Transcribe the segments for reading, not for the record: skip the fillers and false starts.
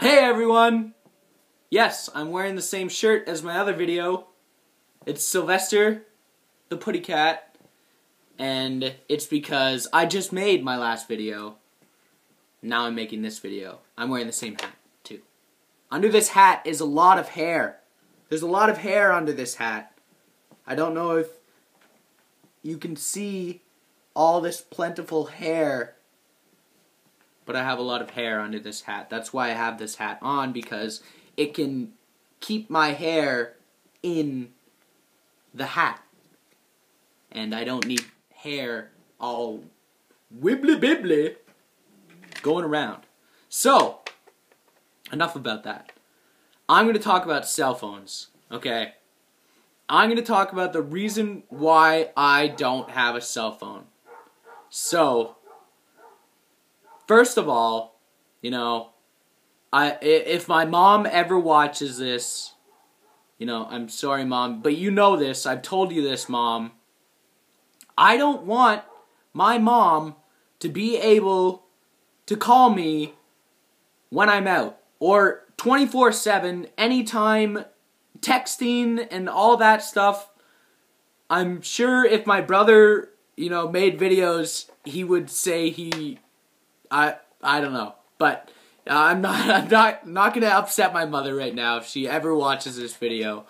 Hey everyone! Yes, I'm wearing the same shirt as my other video. It's Sylvester, the Putty Cat, and it's because I just made my last video. Now I'm making this video. I'm wearing the same hat, too. Under this hat is a lot of hair. There's a lot of hair under this hat. I don't know if you can see all this plentiful hair, but I have a lot of hair under this hat. That's why I have this hat on, because it can keep my hair in the hat. And I don't need hair all wibbly-bibbly going around. So, enough about that. I'm going to talk about cell phones, okay? I'm going to talk about the reason why I don't have a cell phone. So, first of all, you know, if my mom ever watches this, you know, I'm sorry, Mom, but you know this. I've told you this, Mom. I don't want my mom to be able to call me when I'm out, or 24/7, anytime, texting and all that stuff. I'm sure if my brother, you know, made videos, he would say I don't know, but I'm not gonna upset my mother right now if she ever watches this video.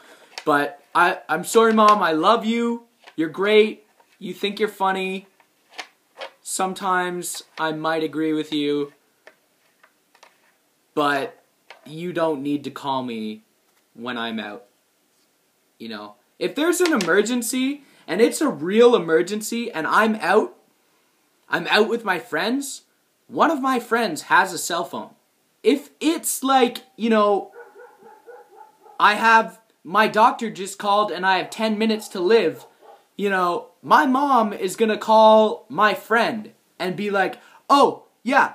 But I'm sorry, Mom. I love you. You're great. You think you're funny. Sometimes I might agree with you, but you don't need to call me when I'm out. You know, if there's an emergency and it's a real emergency and I'm out with my friends. One of my friends has a cell phone. If it's like, you know, my doctor just called and I have 10 minutes to live, you know, my mom is gonna call my friend and be like, oh, yeah,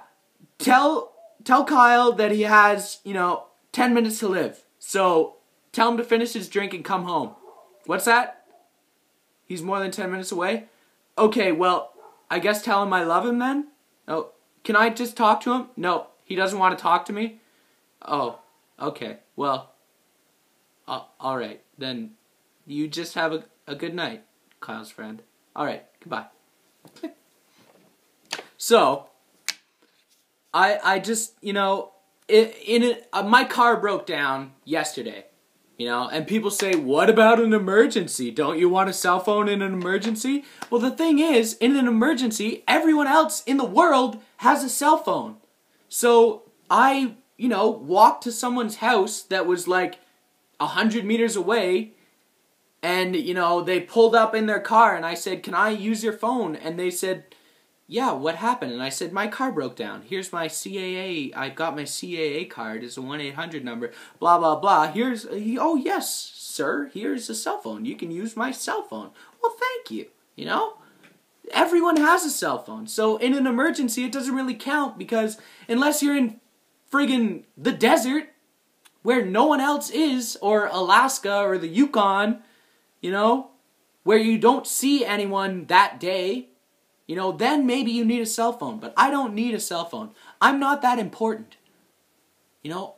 tell Kyle that he has, you know, 10 minutes to live. So, tell him to finish his drink and come home. What's that? He's more than 10 minutes away? Okay, well, I guess tell him I love him then? Oh. Can I just talk to him? No, he doesn't want to talk to me? Oh, okay. Well, alright. Then you just have a good night, Kyle's friend. Alright, goodbye. So, I just, you know, my car broke down yesterday, you know, and people say, what about an emergency? Don't you want a cell phone in an emergency? Well, the thing is, in an emergency, everyone else in the world has a cell phone. So I, you know, walked to someone's house that was like 100 meters away, and, you know, they pulled up in their car, and I said, can I use your phone? And they said, yeah, what happened? And I said, my car broke down. Here's my CAA. I got my CAA card. It's a 1-800 number. Blah, blah, blah. Oh, yes, sir. Here's a cell phone. You can use my cell phone. Well, thank you. You know? Everyone has a cell phone. So in an emergency, it doesn't really count, because unless you're in friggin' the desert where no one else is, or Alaska or the Yukon, you know, where you don't see anyone that day, you know, then maybe you need a cell phone. But I don't need a cell phone. I'm not that important. You know,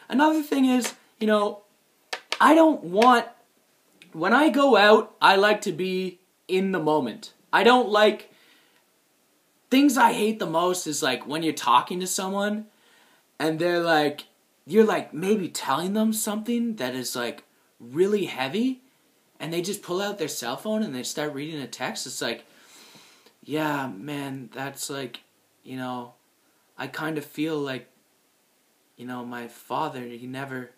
another thing is, you know, I don't want, when I go out, I like to be in the moment. I don't like, things I hate the most is like when you're talking to someone and they're like, you're like maybe telling them something that is like really heavy, and they just pull out their cell phone and they start reading a text. It's like, yeah, man, that's like, you know, I kind of feel like, you know, my father, he never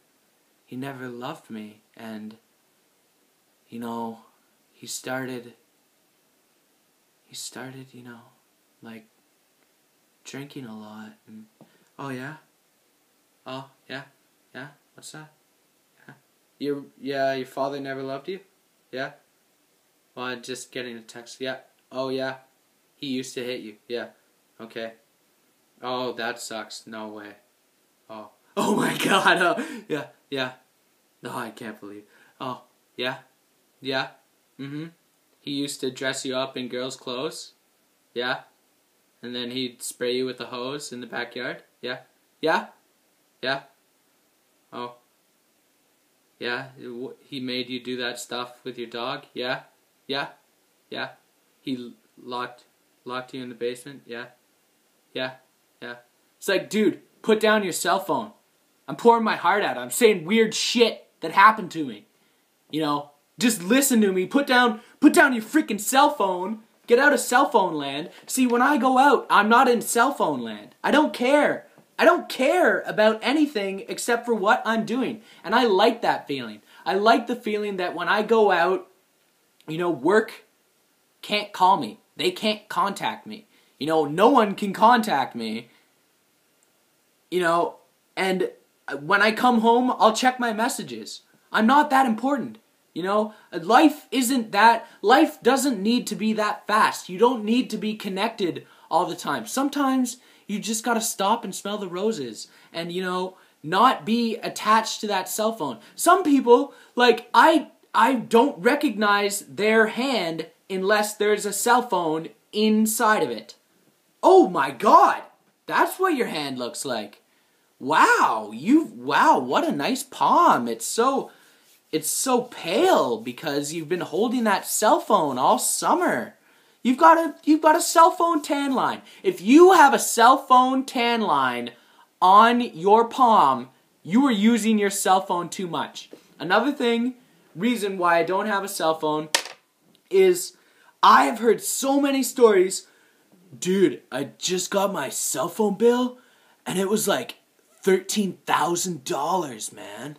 loved me, and, you know, he started, you know, like, drinking a lot, and, oh, yeah? Oh, yeah? Yeah? What's that? Yeah? Your father never loved you? Yeah? Well, I'm just getting a text. Yeah? Oh, yeah? He used to hit you? Yeah. Okay. Oh, that sucks. No way. Oh. Oh my God. Oh, yeah. Yeah. No, I can't believe. Oh, yeah? Yeah? Mm-hmm. He used to dress you up in girls' clothes? Yeah? And then he'd spray you with a hose in the backyard? Yeah? Yeah? Yeah? Oh. Yeah? He made you do that stuff with your dog? Yeah? Yeah? Yeah? He locked you in the basement? Yeah? Yeah? Yeah? It's like, dude, put down your cell phone. I'm pouring my heart out. I'm saying weird shit that happened to me. You know? Just listen to me. Put down your freaking cell phone. Get out of cell phone land. See, when I go out, I'm not in cell phone land. I don't care. I don't care about anything except for what I'm doing. And I like that feeling. I like the feeling that when I go out, you know, work can't call me. They can't contact me. You know, no one can contact me. You know, and when I come home, I'll check my messages. I'm not that important. You know, life doesn't need to be that fast. You don't need to be connected all the time. Sometimes you just gotta stop and smell the roses and, you know, not be attached to that cell phone. Some people, like, I don't recognize their hand unless there's a cell phone inside of it. Oh my God, that's what your hand looks like. Wow, what a nice palm. It's so pale because you've been holding that cell phone all summer. You've got a cell phone tan line. If you have a cell phone tan line on your palm, you are using your cell phone too much. Another reason why I don't have a cell phone is I've heard so many stories. Dude, I just got my cell phone bill and it was like $13,000, man.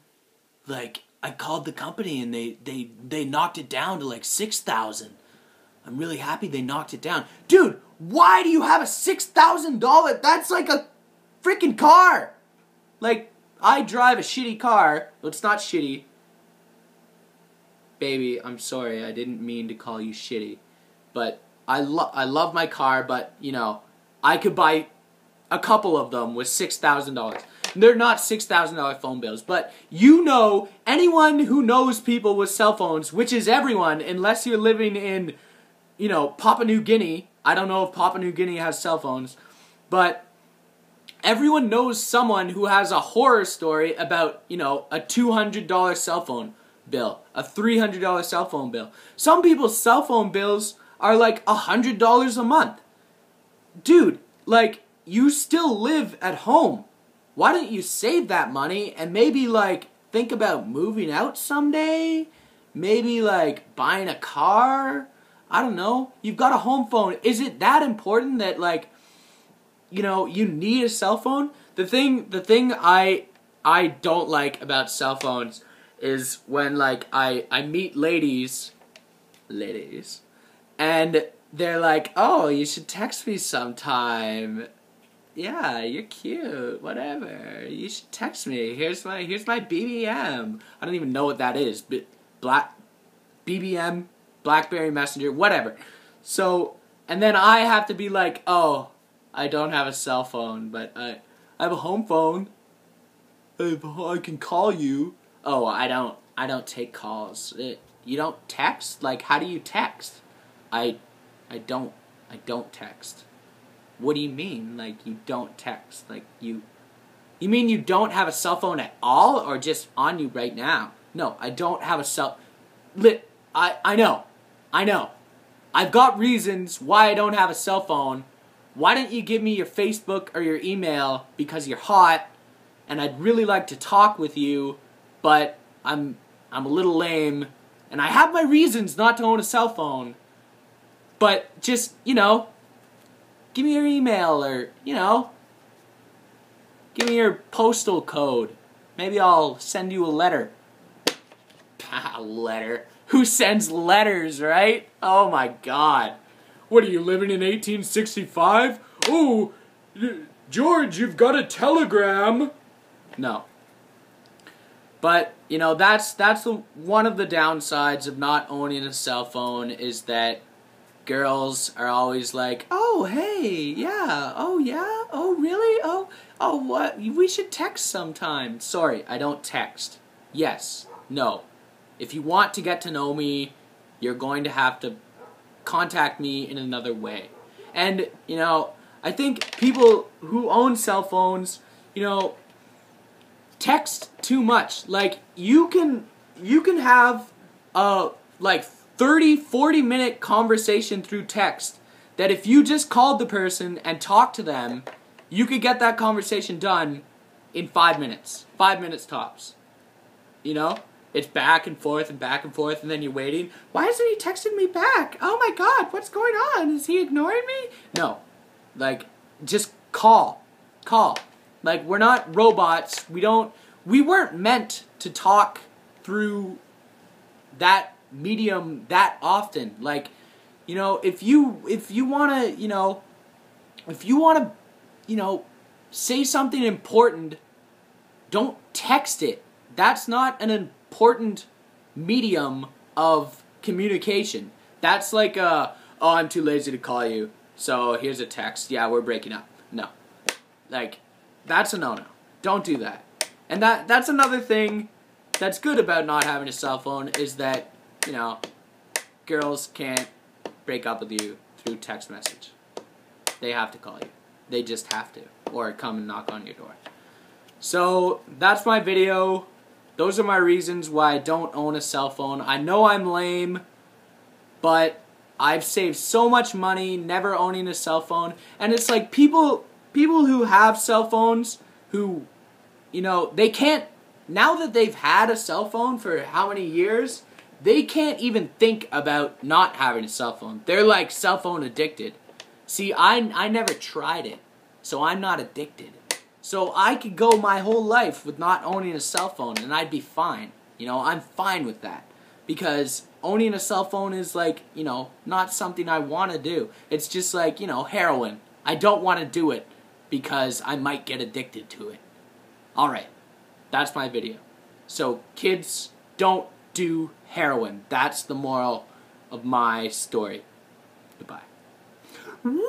Like, I called the company and they knocked it down to like $6,000. I'm really happy they knocked it down. Dude, why do you have a $6,000? That's like a freaking car. Like, I drive a shitty car. Well, it's not shitty. Baby, I'm sorry. I didn't mean to call you shitty. But I love my car, but, you know, I could buy a couple of them with $6,000. They're not $6,000 phone bills, but you know, anyone who knows people with cell phones, which is everyone, unless you're living in, you know, Papua New Guinea. I don't know if Papua New Guinea has cell phones, but everyone knows someone who has a horror story about, you know, a $200 cell phone bill, a $300 cell phone bill. Some people's cell phone bills are like $100 a month. Dude, like, you still live at home. Why don't you save that money and maybe, like, think about moving out someday? Maybe, like, buying a car? I don't know. You've got a home phone. Is it that important that, like, you know, you need a cell phone? The thing I don't like about cell phones is when, like, I meet ladies, and they're like, oh, you should text me sometime. Yeah, you're cute, whatever. You should text me. Here's my BBM. I don't even know what that is. BBM, Blackberry Messenger, whatever. So, and then I have to be like, oh, I don't have a cell phone, but I have a home phone. I can call you. Oh, I don't take calls. You don't text? Like, how do you text? I don't text. What do you mean, like, you don't text? Like, you mean you don't have a cell phone at all, or just on you right now? No, I don't have a cell... I know. I've got reasons why I don't have a cell phone. Why don't you give me your Facebook or your email, because you're hot, and I'd really like to talk with you, but I'm a little lame, and I have my reasons not to own a cell phone, but just, you know... Give me your email, or, you know, give me your postal code. Maybe I'll send you a letter. A letter? Who sends letters, right? Oh my God. What, are you living in 1865? Oh, George, you've got a telegram. No. But, you know, that's one of the downsides of not owning a cell phone, is that girls are always like, oh, hey, yeah, oh, yeah, oh, really, oh, what, we should text sometime. Sorry, I don't text. Yes, no. If you want to get to know me, you're going to have to contact me in another way. And, you know, I think people who own cell phones, you know, text too much. Like, you can have a, like, 30-40 minute conversation through text that if you just called the person and talked to them, you could get that conversation done in 5 minutes. 5 minutes tops. You know? It's back and forth, and then you're waiting. Why isn't he texting me back? Oh my god, what's going on? Is he ignoring me? No. Like, just call. Call. Like, we're not robots. We weren't meant to talk through that medium that often. Like, you know, if you wanna, say something important, don't text it. That's not an important medium of communication. That's like oh, I'm too lazy to call you, so here's a text. Yeah, we're breaking up. No. Like, that's a no-no. Don't do that. And that's another thing that's good about not having a cell phone is that, you know, girls can't break up with you through text message. They have to call you. They just have to. Or come and knock on your door. So, that's my video. Those are my reasons why I don't own a cell phone. I know I'm lame, but I've saved so much money never owning a cell phone. And it's like people who have cell phones who, you know, they can't, now that they've had a cell phone for how many years, they can't even think about not having a cell phone. They're like cell phone addicted. See, I never tried it, so I'm not addicted. So I could go my whole life with not owning a cell phone and I'd be fine. You know, I'm fine with that. Because owning a cell phone is like, you know, not something I want to do. It's just like, you know, heroin. I don't want to do it because I might get addicted to it. Alright, that's my video. So kids, don't do heroin. That's the moral of my story. Goodbye. Woo!